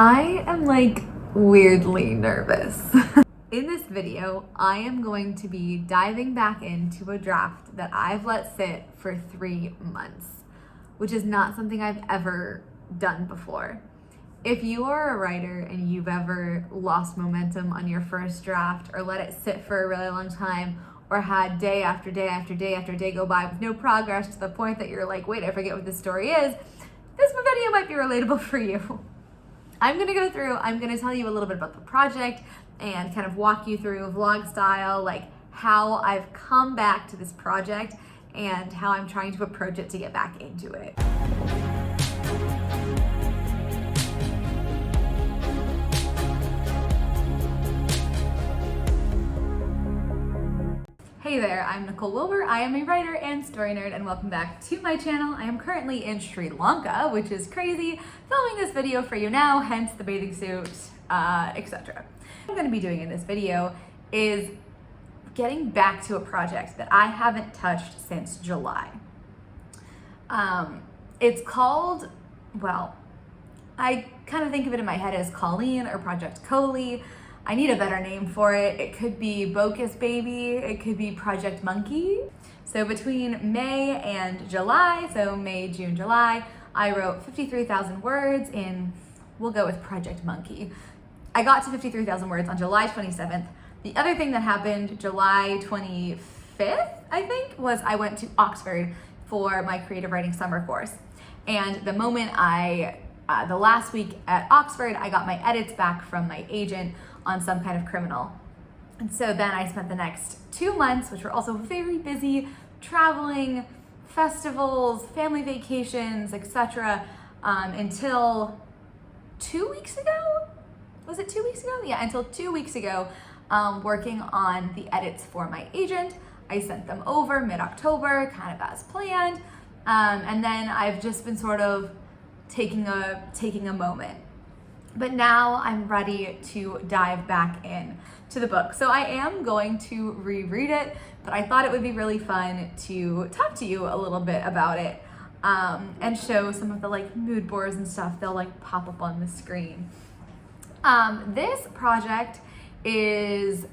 I am like weirdly nervous. In this video, I am going to be diving back into a draft that I've let sit for 3 months, which is not something I've ever done before. If you are a writer and you've ever lost momentum on your first draft or let it sit for a really long time or had day after day after day after day go by with no progress to the point that you're like, wait, I forget what this story is, this video might be relatable for you. I'm gonna go through, I'm gonna tell you a little bit about the project and kind of walk you through vlog style, like how I've come back to this project and how I'm trying to approach it to get back into it. Hey there, I'm Nicole Wilbur. I am a writer and story nerd, and welcome back to my channel. I am currently in Sri Lanka, which is crazy, filming this video for you now, hence the bathing suit, etc. What I'm going to be doing in this video is getting back to a project that I haven't touched since July. It's called, well, I kind of think of it in my head as Colleen or Project Coley. I need a better name for it. It could be Bogus Baby, it could be Project Monkey. So between May and July, so May, June, July, I wrote 53,000 words in, we'll go with Project Monkey. I got to 53,000 words on July 27th. The other thing that happened July 25th, I think, was I went to Oxford for my creative writing summer course. And the moment the last week at Oxford, I got my edits back from my agent on some kind of criminal. And so then I spent the next 2 months, which were also very busy, traveling, festivals, family vacations, etc., until 2 weeks ago? Was it 2 weeks ago? Yeah, until 2 weeks ago, working on the edits for my agent. I sent them over mid-October, kind of as planned. And then I've just been sort of taking a moment. But now I'm ready to dive back in to the book. So I am going to reread it, but I thought it would be really fun to talk to you a little bit about it and show some of the like mood boards and stuff. They'll like pop up on the screen. This project is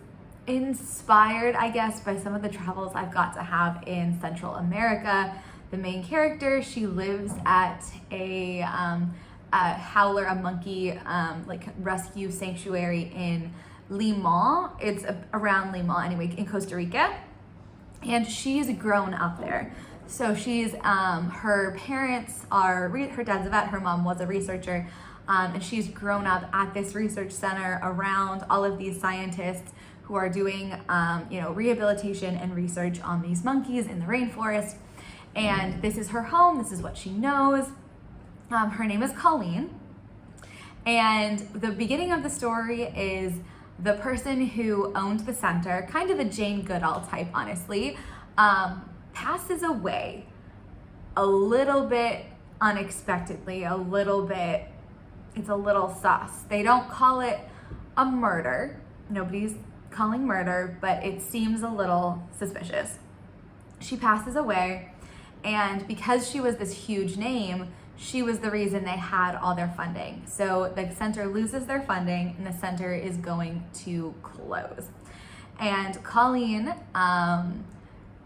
inspired, I guess, by some of the travels I've got to have in Central America. The main character, she lives at a howler, a monkey like rescue sanctuary in Limon. It's around Limon anyway, in Costa Rica, and she's grown up there. So she's her parents are her dad's a vet, her mom was a researcher, and she's grown up at this research center around all of these scientists who are doing rehabilitation and research on these monkeys in the rainforest. And this is her home, this is what she knows. Her name is Colleen, and the beginning of the story is the person who owned the center, kind of a Jane Goodall type, honestly, passes away a little bit unexpectedly, it's a little sus. They don't call it a murder, nobody's calling murder, but it seems a little suspicious. She passes away, and because she was this huge name, she was the reason they had all their funding. So the center loses their funding and the center is going to close. And Colleen,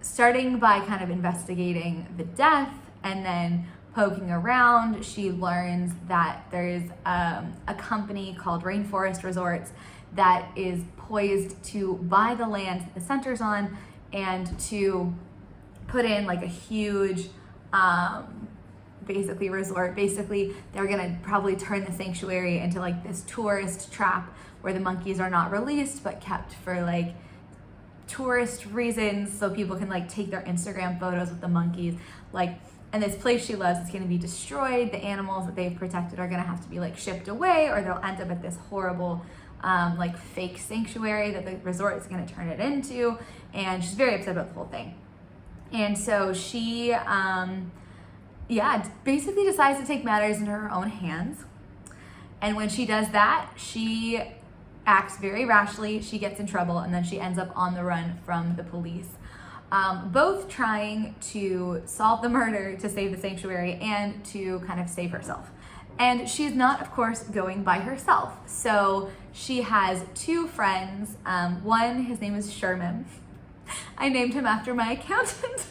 starting by kind of investigating the death and then poking around, she learns that there is a company called Rainforest Resorts that is poised to buy the land that the center's on and to put in like a huge resort. Basically, they're gonna probably turn the sanctuary into like this tourist trap where the monkeys are not released but kept for like tourist reasons, so people can like take their Instagram photos with the monkeys. Like, and this place she loves is gonna be destroyed. The animals that they've protected are gonna have to be like shipped away, or they'll end up at this horrible like fake sanctuary that the resort is gonna turn it into. And she's very upset about the whole thing. And so she basically decides to take matters into her own hands. And when she does that, she acts very rashly, she gets in trouble, and then she ends up on the run from the police. Both trying to solve the murder to save the sanctuary and to kind of save herself. And she's not, of course, going by herself. So she has two friends. One, his name is Sherman. I named him after my accountant.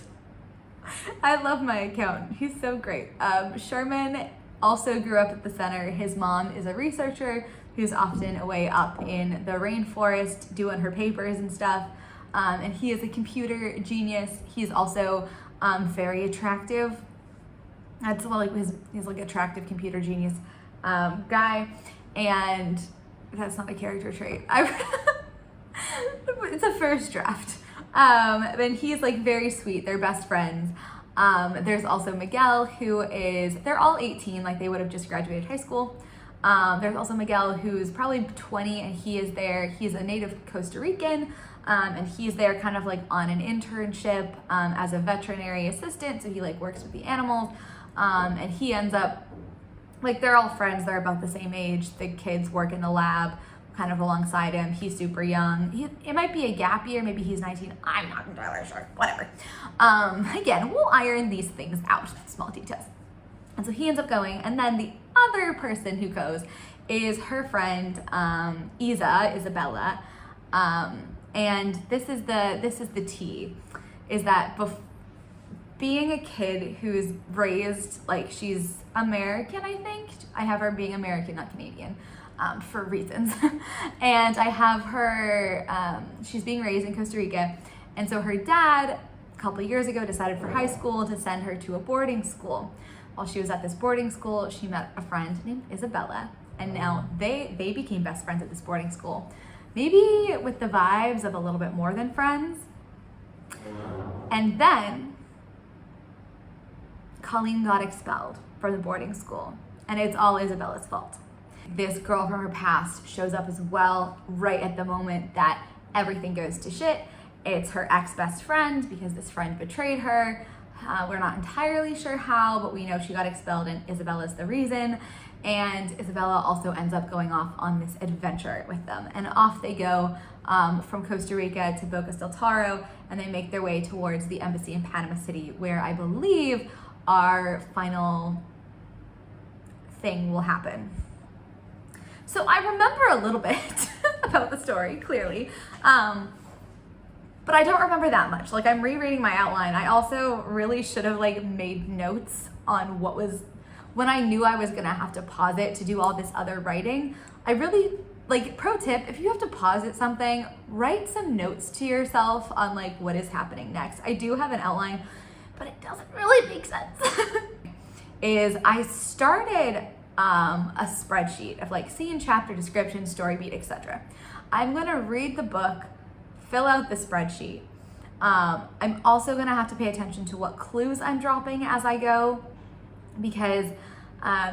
I love my accountant. He's so great. Sherman also grew up at the center. His mom is a researcher who's often away up in the rainforest doing her papers and stuff. And he is a computer genius. He's also very attractive. That's like he's like attractive computer genius guy, and that's not a character trait. It's a first draft. And he's like very sweet. They're best friends. There's also Miguel, they're all 18, like they would have just graduated high school. There's also Miguel, who's probably 20, and he's a native Costa Rican, and he's there kind of like on an internship as a veterinary assistant, so he like works with the animals. And he ends up, like, they're all friends, they're about the same age. The kids work in the lab kind of alongside him. He's super young. It might be a gap year, maybe he's 19. I'm not entirely sure, whatever. Again, we'll iron these things out, small details. And so he ends up going, and then the other person who goes is her friend, Isabella. And this is the tea, is that being a kid who's raised, like, she's American, I think. I have her being American, not Canadian, for reasons. And I have her, she's being raised in Costa Rica. And so her dad, a couple of years ago, decided for high school to send her to a boarding school. While she was at this boarding school, she met a friend named Isabella. And now they became best friends at this boarding school. Maybe with the vibes of a little bit more than friends. And then Colleen got expelled from the boarding school, and it's all Isabella's fault. This girl from her past shows up as well right at the moment that everything goes to shit. It's her ex-best friend, because this friend betrayed her. We're not entirely sure how, but we know she got expelled and Isabella's the reason. And Isabella also ends up going off on this adventure with them. And off they go from Costa Rica to Bocas del Toro, and they make their way towards the embassy in Panama City, where I believe our final thing will happen. So I remember a little bit about the story, clearly, but I don't remember that much. Like, I'm rereading my outline. I also really should have like made notes on when I knew I was gonna have to pause it to do all this other writing. I really, like, pro tip, if you have to pause at something, write some notes to yourself on like what is happening next. I do have an outline, but it doesn't really make sense. Is I started a spreadsheet of like scene, chapter, description, story beat, etc. I'm gonna read the book, fill out the spreadsheet. I'm also gonna have to pay attention to what clues I'm dropping as I go, because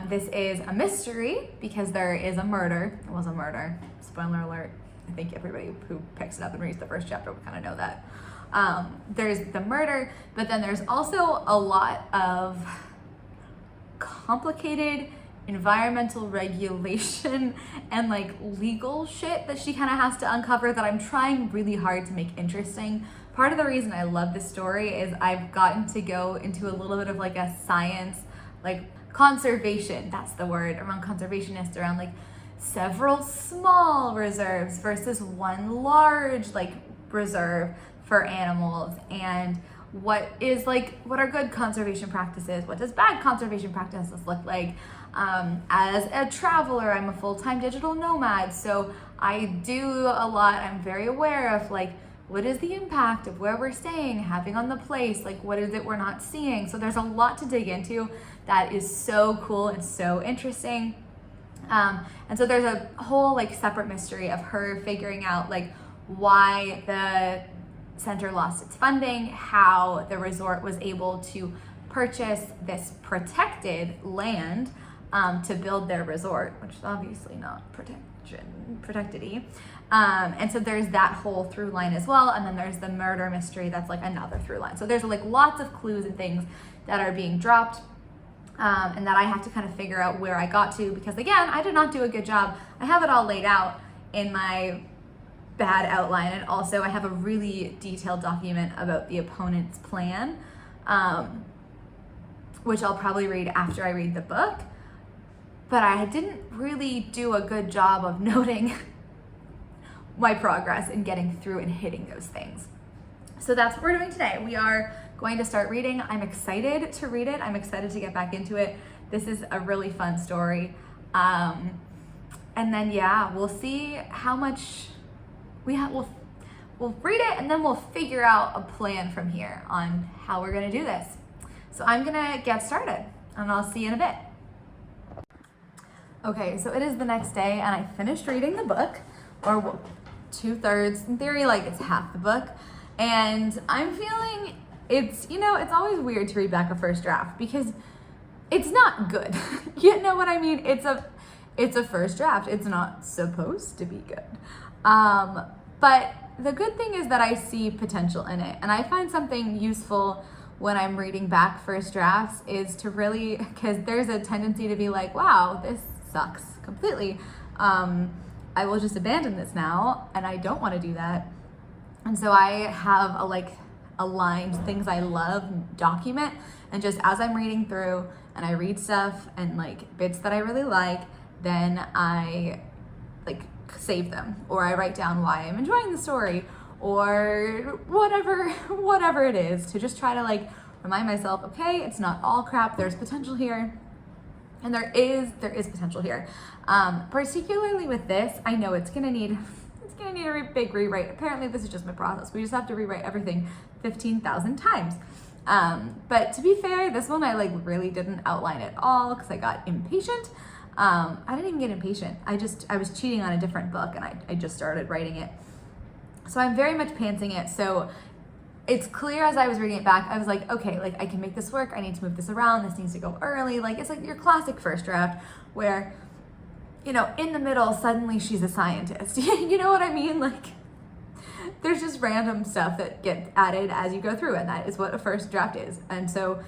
this is a mystery, because there is a murder. It was a murder, spoiler alert. I think everybody who picks it up and reads the first chapter will kind of know that. There's the murder, but then there's also a lot of complicated environmental regulation and like legal shit that she kind of has to uncover that I'm trying really hard to make interesting. Part of the reason I love this story is I've gotten to go into a little bit of like a science, like conservation, that's the word, around conservationists, around like several small reserves versus one large like reserve for animals, and what are good conservation practices, what does bad conservation practices look like. As a traveler, I'm a full-time digital nomad, so I do a lot. I'm very aware of like, what is the impact of where we're staying having on the place, like what is it we're not seeing. So there's a lot to dig into that is so cool and so interesting. And so there's a whole like separate mystery of her figuring out like why the center lost its funding, how the resort was able to purchase this protected land to build their resort, which is obviously not protected-y. And so there's that whole through line as well. And then there's the murder mystery that's like another through line. So there's like lots of clues and things that are being dropped and that I have to kind of figure out where I got to, because again, I did not do a good job. I have it all laid out in my bad outline, and also I have a really detailed document about the opponent's plan, which I'll probably read after I read the book. but I didn't really do a good job of noting my progress in getting through and hitting those things. So that's what we're doing today. We are going to start reading. I'm excited to read it. I'm excited to get back into it. This is a really fun story. And then, yeah, we'll see how much we'll read it, and then we'll figure out a plan from here on how we're gonna do this. So I'm gonna get started, and I'll see you in a bit. Okay, so it is the next day, and I finished reading the book, or 2/3, in theory, like it's half the book. And I'm feeling it's always weird to read back a first draft because it's not good. You know what I mean? It's a first draft. It's not supposed to be good. But the good thing is that I see potential in it. And I find something useful when I'm reading back first drafts is to really, because there's a tendency to be like, wow, this sucks completely. I will just abandon this now, and I don't want to do that. And so I have a lined things I love document, and just as I'm reading through and I read stuff and bits that I really like, then I save them, or I write down why I'm enjoying the story, or whatever it is, to just try to remind myself, okay, it's not all crap, there's potential here. And there is potential here. Particularly with this, I know it's gonna need a big rewrite. Apparently this is just my process. We just have to rewrite everything 15,000 times. But to be fair, this one I really didn't outline at all because I got impatient. I didn't even get impatient. I was cheating on a different book, and I just started writing it. So I'm very much pantsing it. So it's clear as I was reading it back, I was like, okay, I can make this work. I need to move this around. This needs to go early. It's your classic first draft where, in the middle, suddenly she's a scientist. You know what I mean? There's just random stuff that gets added as you go through, and that is what a first draft is. And so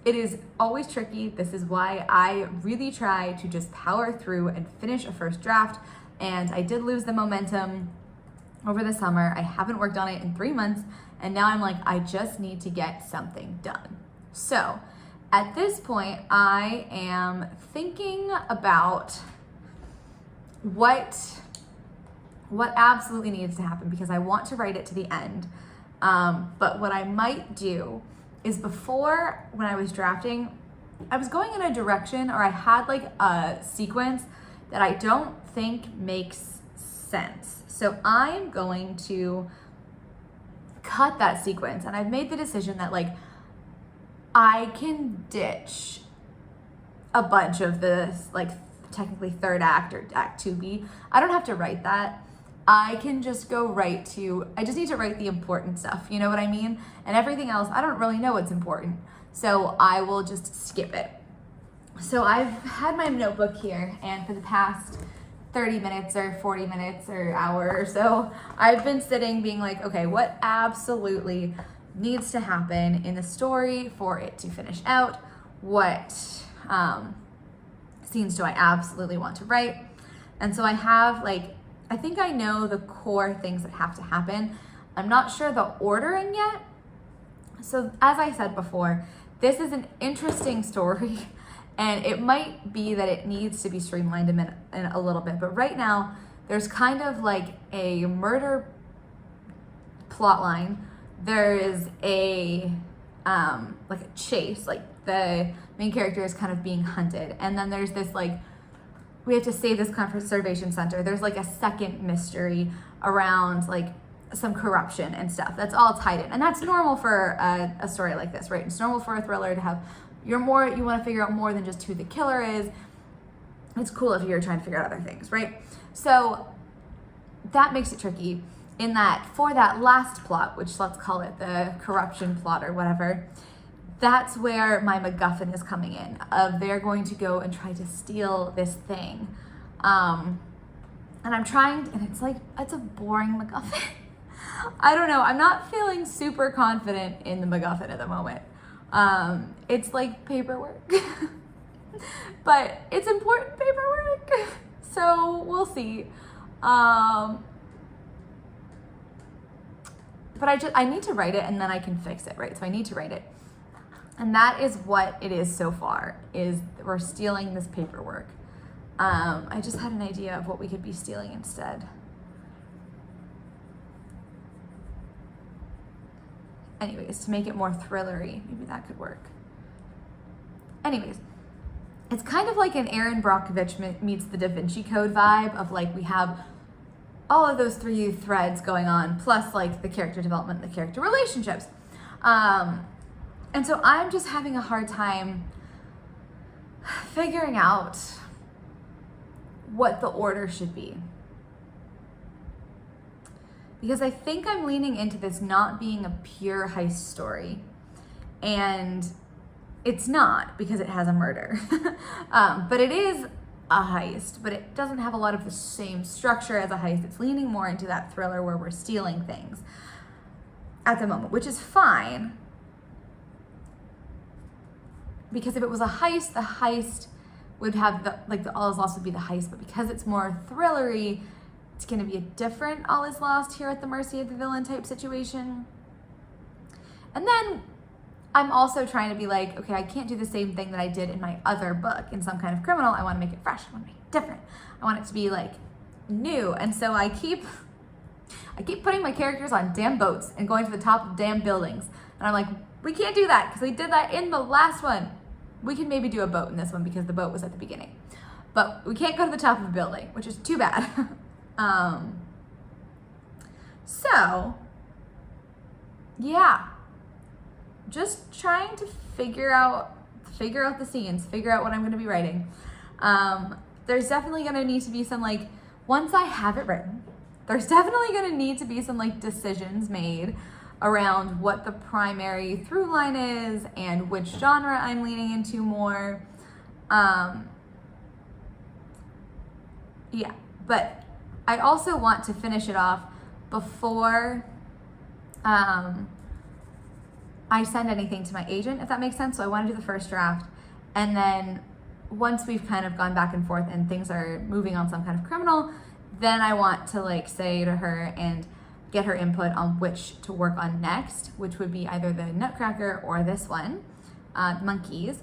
it is always tricky. This is why I really try to just power through and finish a first draft. And I did lose the momentum over the summer. I haven't worked on it in 3 months. And now I'm I just need to get something done. So at this point, I am thinking about what absolutely needs to happen, because I want to write it to the end. But what I might do is, before, when I was drafting, I was going in a direction, or I had a sequence that I don't think makes sense. So I'm going to cut that sequence, and I've made the decision that I can ditch a bunch of this technically third act or act 2B. I don't have to write that. I can just go right to, I just need to write the important stuff, you know what I mean? And everything else, I don't really know what's important. So I will just skip it. So I've had my notebook here, and for the past 30 minutes or 40 minutes or hour or so, I've been sitting being okay, what absolutely needs to happen in the story for it to finish out? What scenes do I absolutely want to write? And so I have I think I know the core things that have to happen. I'm not sure the ordering yet. So as I said before, this is an interesting story, and it might be that it needs to be streamlined in a little bit. But right now, there's kind of a murder plot line. There is a chase, the main character is kind of being hunted, and then there's this we have to save this conservation center. There's a second mystery around some corruption and stuff. That's all tied in, and that's normal for a story like this, right? It's normal for a thriller to have you want to figure out more than just who the killer is. It's cool if you're trying to figure out other things, right? So that makes it tricky in that for that last plot, which let's call it the corruption plot or whatever, that's where my MacGuffin is coming in, of they're going to go and try to steal this thing. And I'm trying, and it's a boring MacGuffin. I don't know, I'm not feeling super confident in the MacGuffin at the moment. It's paperwork, but it's important paperwork, so we'll see. But I need to write it, and then I can fix it, right? So I need to write it. And that is what it is so far, is we're stealing this paperwork. I just had an idea of what we could be stealing instead. Anyways, to make it more thrillery, maybe that could work. Anyways, it's kind of like an Aaron Brockovich meets the Da Vinci Code vibe of like, we have all of those 3 threads going on, plus like the character development and the character relationships. And so I'm just having a hard time figuring out what the order should be. Because I think I'm leaning into this not being a pure heist story. And it's not, because it has a murder. But it is a heist, but it doesn't have a lot of the same structure as a heist. It's leaning more into that thriller where we're stealing things at the moment, which is fine. Because if it was a heist, the heist would have the all is lost would be the heist, but because it's more thrillery, it's gonna be a different all is lost here at the mercy of the villain type situation. And then I'm also trying to be like, okay, I can't do the same thing that I did in my other book, in Some Kind of Criminal. I wanna make it fresh, I wanna make it different. I want it to be like new. And so I keep putting my characters on damn boats and going to the top of damn buildings. And I'm like, we can't do that because we did that in the last one. We can maybe do a boat in this one because the boat was at the beginning. But we can't go to the top of a building, which is too bad. So, yeah. Just trying to figure out the scenes, figure out what I'm gonna be writing. There's definitely gonna need to be some like, once I have it written, there's definitely gonna need to be some like decisions made around what the primary through line is and which genre I'm leaning into more. Yeah, but I also want to finish it off before I send anything to my agent, if that makes sense. So I want to do the first draft, and then once we've kind of gone back and forth and things are moving on Some Kind of Criminal, then I want to like say to her and get her input on which to work on next, which would be either the Nutcracker or this one, Monkeys.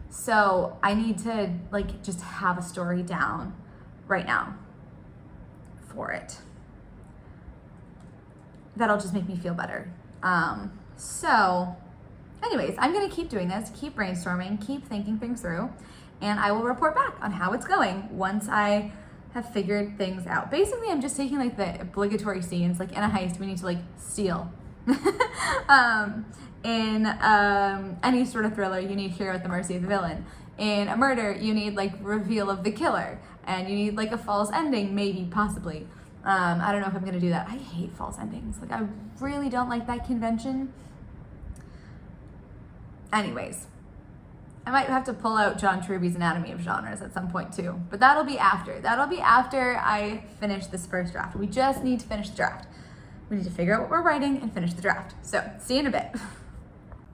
So I need to like just have a story down right now for it. That'll just make me feel better. So anyways, I'm gonna keep doing this, keep brainstorming, keep thinking things through, and I will report back on how it's going once I have figured things out. Basically, I'm just taking like the obligatory scenes, like in a heist, we need to like steal. In any sort of thriller, you need hero at the mercy of the villain. In a murder, you need like reveal of the killer, and you need like a false ending, maybe, possibly. I don't know if I'm gonna do that. I hate false endings. Like, I really don't like that convention. Anyways, I might have to pull out John Truby's Anatomy of Genres at some point too, but that'll be after. That'll be after I finish this first draft. We just need to finish the draft. We need to figure out what we're writing and finish the draft. So, see you in a bit.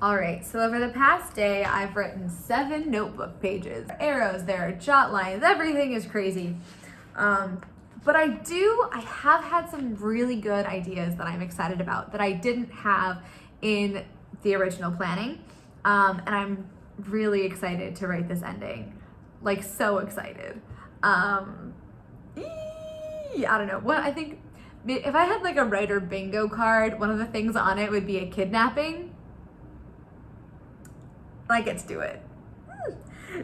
All right, so over the past day, I've written 7 notebook pages. Arrows, there are jot lines, everything is crazy. But I have had some really good ideas that I'm excited about that I didn't have in the original planning. And I'm really excited to write this ending. Like, so excited. I don't know. What I think, if I had like a writer bingo card, one of the things on it would be a kidnapping. I get to do it.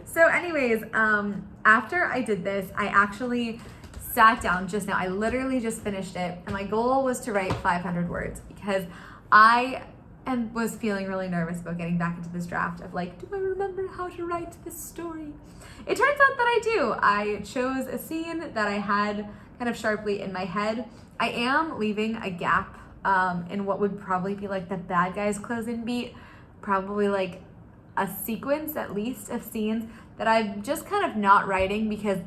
So anyways, after I did this, I actually sat down just now. I literally just finished it, and my goal was to write 500 words because I was feeling really nervous about getting back into this draft of like, do I remember how to write this story? It turns out that I do. I chose a scene that I had kind of sharply in my head. I am leaving a gap in what would probably be like the bad guy's close-in beat, probably like a sequence at least of scenes that I'm just kind of not writing because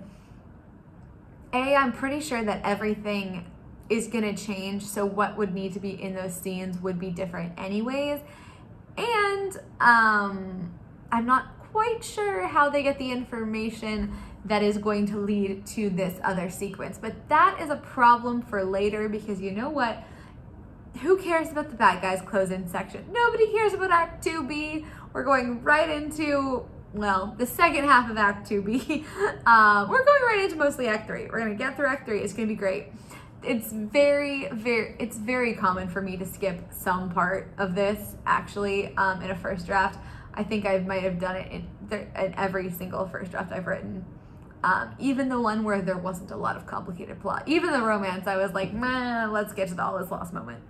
I'm pretty sure that everything is gonna change, so what would need to be in those scenes would be different anyways, and I'm not quite sure how they get the information that is going to lead to this other sequence, but that is a problem for later because you know what? Who cares about the bad guys close-in section? Nobody cares about Act 2B. We're going right into well, the second half of Act 2B. We're going right into mostly Act 3. We're gonna get through Act 3. It's gonna be great. It's very common for me to skip some part of this, actually, in a first draft. I think I might have done it in every single first draft I've written. Even the one where there wasn't a lot of complicated plot. Even the romance, I was like, man, let's get to the all is lost moment.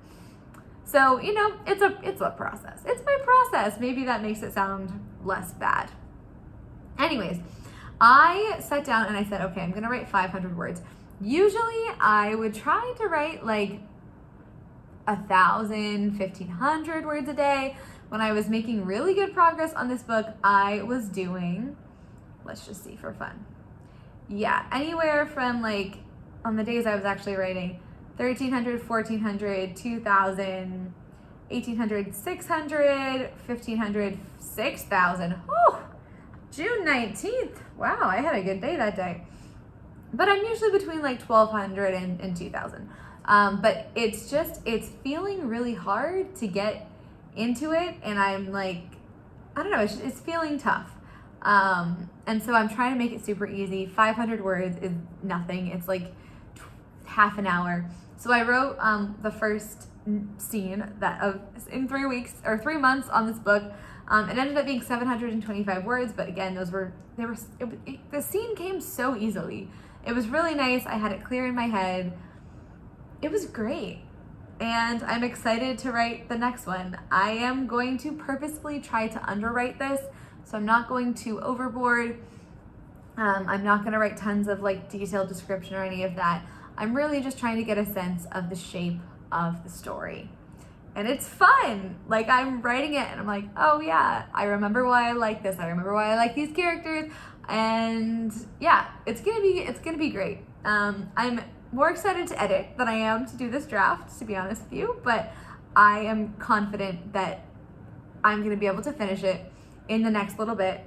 So, you know, it's a process. It's my process. Maybe that makes it sound less bad. Anyways, I sat down and I said, okay, I'm gonna write 500 words. Usually I would try to write like 1,000, 1,500 words a day. When I was making really good progress on this book, I was doing, let's just see for fun. Yeah, anywhere from like, on the days I was actually writing, 1,300, 1,400, 2,000, 1,800, 600, 1,500, 6,000. Oh, June 19th. Wow, I had a good day that day. But I'm usually between like 1,200 and 2,000. But it's feeling really hard to get into it. And I'm like, I don't know, it's feeling tough. And so I'm trying to make it super easy. 500 words is nothing. It's like half an hour. So I wrote the first scene in 3 weeks or 3 months on this book. It ended up being 725 words, but again, the scene came so easily. It was really nice. I had it clear in my head. It was great. And I'm excited to write the next one. I am going to purposefully try to underwrite this, so I'm not going too overboard. I'm not gonna write tons of like detailed description or any of that. I'm really just trying to get a sense of the shape of the story. And it's fun. Like, I'm writing it and I'm like, oh yeah, I remember why I like this. I remember why I like these characters. And yeah, it's gonna be great. I'm more excited to edit than I am to do this draft, to be honest with you, but I am confident that I'm gonna be able to finish it in the next little bit.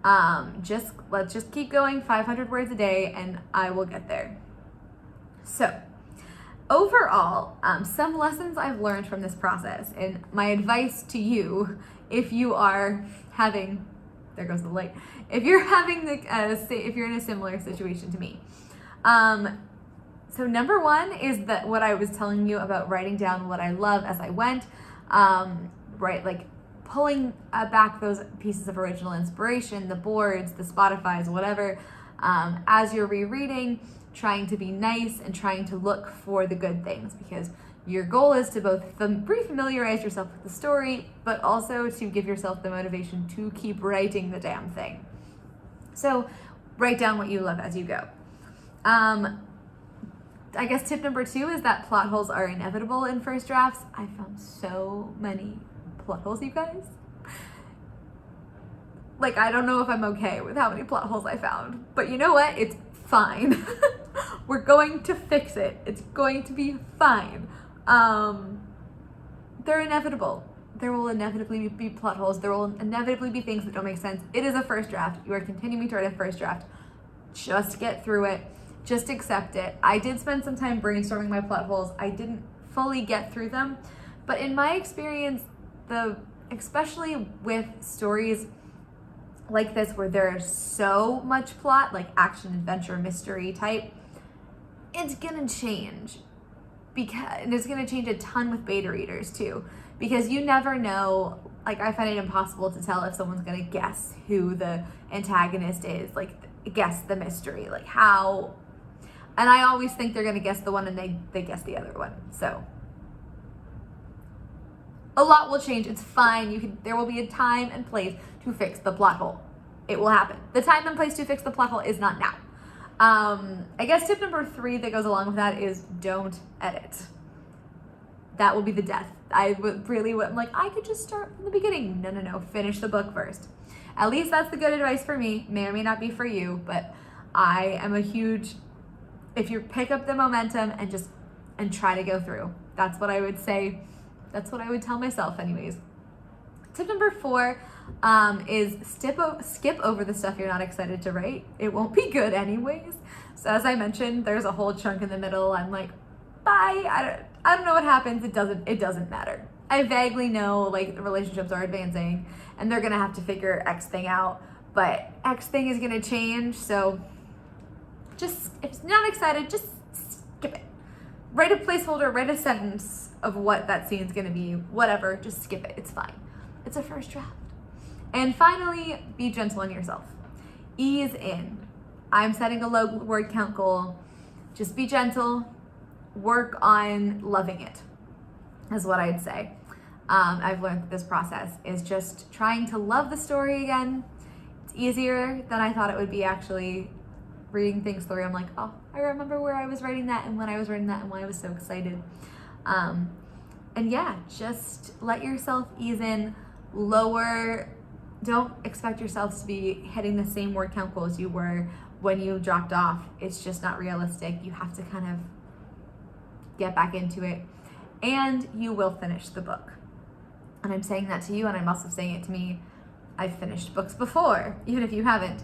Let's just keep going, 500 words a day, and I will get there. So, overall, some lessons I've learned from this process, and my advice to you, if you are having, there goes the light, if you're having if you're in a similar situation to me. So number one is that what I was telling you about writing down what I love as I went, right, like pulling back those pieces of original inspiration, the boards, the Spotifys, whatever, as you're rereading, trying to be nice and trying to look for the good things, because your goal is to both re-familiarize yourself with the story, but also to give yourself the motivation to keep writing the damn thing. So write down what you love as you go. I guess tip number 2 is that plot holes are inevitable in first drafts. I found so many plot holes, you guys. Like, I don't know if I'm okay with how many plot holes I found, but you know what? It's fine. We're going to fix it. It's going to be fine. They're inevitable. There will inevitably be plot holes. There will inevitably be things that don't make sense. It is a first draft. You are continuing to write a first draft. Just get through it. Just accept it. I did spend some time brainstorming my plot holes. I didn't fully get through them, but in my experience, especially with stories like this where there's so much plot, like action, adventure, mystery type, it's gonna change. And it's gonna change a ton with beta readers too, because you never know. Like, I find it impossible to tell if someone's gonna guess who the antagonist is, like guess the mystery, like how. And I always think they're gonna guess the one and they guess the other one. So a lot will change. It's fine. There will be a time and place to fix the plot hole. It will happen. The time and place to fix the plot hole is not now. I guess tip number 3 that goes along with that is don't edit. That will be the death. I'm like, I could just start from the beginning. No. Finish the book first. At least that's the good advice for me. May or may not be for you, but I am a huge, if you pick up the momentum and try to go through. That's what I would say. That's what I would tell myself anyways. Tip number 4 is skip over the stuff you're not excited to write. It won't be good anyways. So as I mentioned, there's a whole chunk in the middle. I'm like, bye. I don't know what happens. It doesn't matter. I vaguely know like the relationships are advancing and they're gonna have to figure X thing out, but X thing is gonna change, so just, if you're not excited, just skip it. Write a placeholder, write a sentence of what that scene's gonna be, whatever, just skip it, it's fine. It's a first draft. And finally, be gentle on yourself. Ease in. I'm setting a low word count goal. Just be gentle, work on loving it, is what I'd say. I've learned that this process is just trying to love the story again. It's easier than I thought it would be, actually. Reading things through, I'm like, oh, I remember where I was writing that and when I was writing that and why I was so excited. And yeah, just let yourself ease in, lower. Don't expect yourself to be hitting the same word count goals you were when you dropped off. It's just not realistic. You have to kind of get back into it, and you will finish the book. And I'm saying that to you, and I'm also saying it to me. I've finished books before, even if you haven't.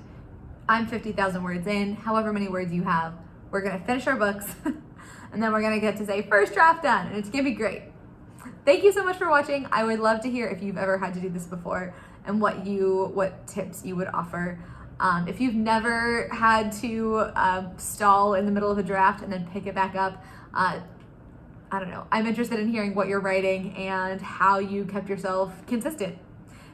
I'm 50,000 words in, however many words you have. We're gonna finish our books, and then we're gonna get to say first draft done, and it's gonna be great. Thank you so much for watching. I would love to hear if you've ever had to do this before and what tips you would offer. If you've never had to stall in the middle of a draft and then pick it back up, I don't know. I'm interested in hearing what you're writing and how you kept yourself consistent.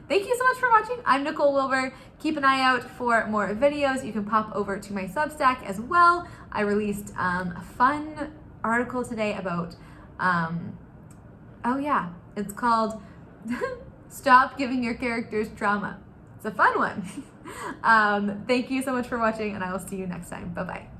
Thank you so much for watching. I'm Nicole Wilbur. Keep an eye out for more videos. You can pop over to my Substack as well. I released a fun article today about, oh yeah, it's called Stop Giving Your Characters Trauma. It's a fun one. Thank you so much for watching, and I will see you next time. Bye-bye.